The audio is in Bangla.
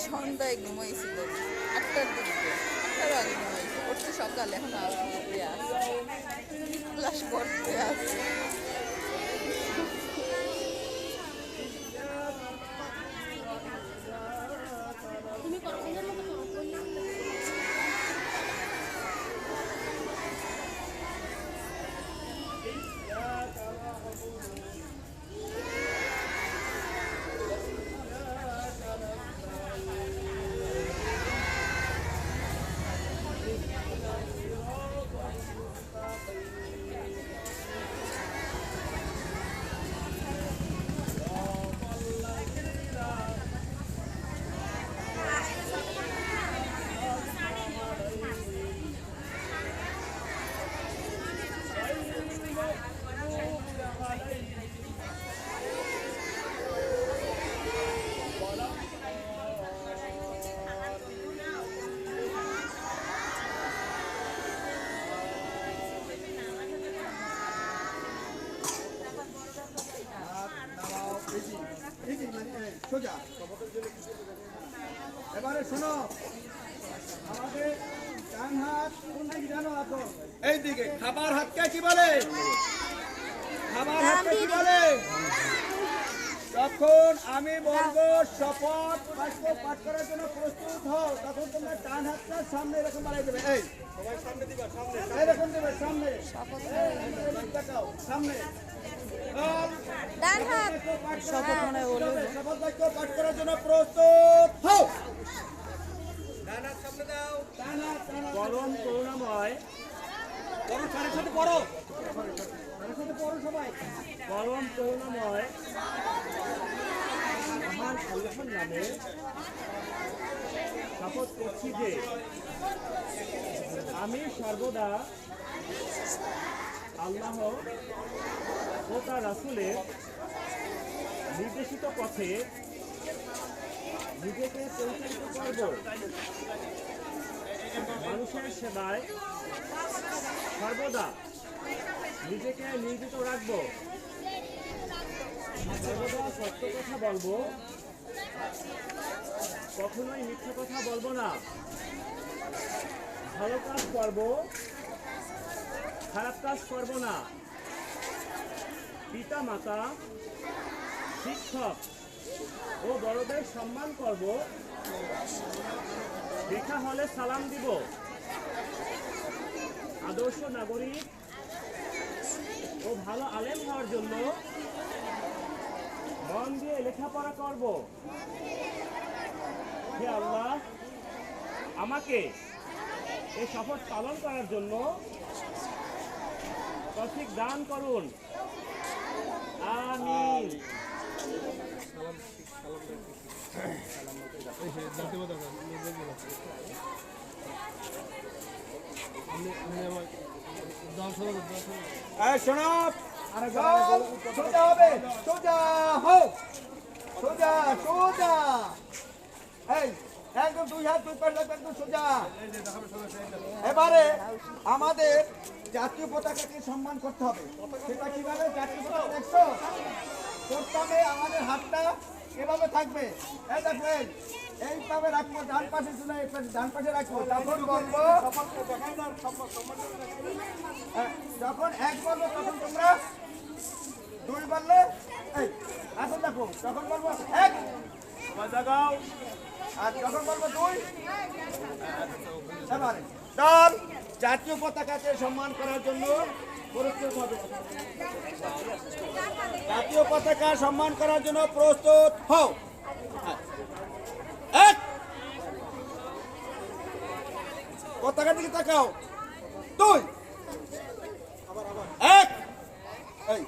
সন্ধ্যায় ঘুমাইছিল 8টার দিকে, 8টার আগে ঘুমাইছে, উঠছে সকালে, এখন আসতে আছে ক্লাস করতে আছে। সোজা এবারে শোনো, আমাদের ডান হাত কোন দিকে জানো? এখন এই দিকে। খাবার হাতকে কি বলে? খাবার হাতকে কি বলে? যখন আমি বলবো শপথ বাক্য পাঠ করার জন্য প্রস্তুত হও, তখন তোমরা ডান হাতটা সামনে এরকম বাড়াই দেবে। এই সবাই সামনে দিবা, সামনে এরকম দেবে, সামনে সামনে। ডান হাত শপথ মনে হলো। শপথ বাক্য পাঠ করার জন্য প্রস্তুত হও। ডান হাত সামনে দাও। ডান হাত পরম করুণাময়, পড়ো, সাথে সাথে পড়ো, সাথে পড়ো সবাই। পরম করুণাময় মহান আল্লাহর নামে শপথ করছি যে আমি সর্বদা আল্লাহ ও তার রাসূলের নির্দেশিত পথে নিজেকে পরিচালিত করব, মানুষের সেবায় সর্বদা নিজেকে নিয়োজিত রাখবো, সর্বদা সত্য কথা বলবো, কখনোই মিথ্যা কথা বলবো না, ভালো কাজ করবো, খারাপ কাজ করবো না, পিতা মাতা, শিক্ষক ও বড়দের সম্মান করব, দেখা হলে সালাম দিব, আদর্শ নাগরিক ও ভালো আলেম হওয়ার জন্য মন দিয়ে লেখাপড়া করব। হে আল্লাহ, আমাকে এই শপথ পালন করার জন্য তৌফিক দান করুন, আমিন। শোনো, সোজা হবে, সোজা হও, সোজা সোজা। এই একদম দুই হাত দুই পাশ লাগবে, একদম সোজা। এবারে আমাদের জাতীয় পতাকাকে সম্মান করতে হবে। সেটা কিভাবে? জাতীয় পতাকা দেখছো? প্রথমে আমাদের হাতটা এভাবে থাকবে, এই দেখবেন এইভাবে রাখবো, ডান পাশে শুনে ডান পাশে রাখবো। যখন বলবো, যখন এক বলবো তখন তোমরা দুই বললে এই এখন দেখো, যখন বলবো এক জাগাও, আর যখন বলবো দুই। এবারে দল জাতীয় পতাকাকে সম্মান করার জন্য প্রস্তুত হবে। জাতীয় পতাকা সম্মান করার জন্য প্রস্তুত হও। এক, পতাকার দিকে তাকাও। দুই, এক, এই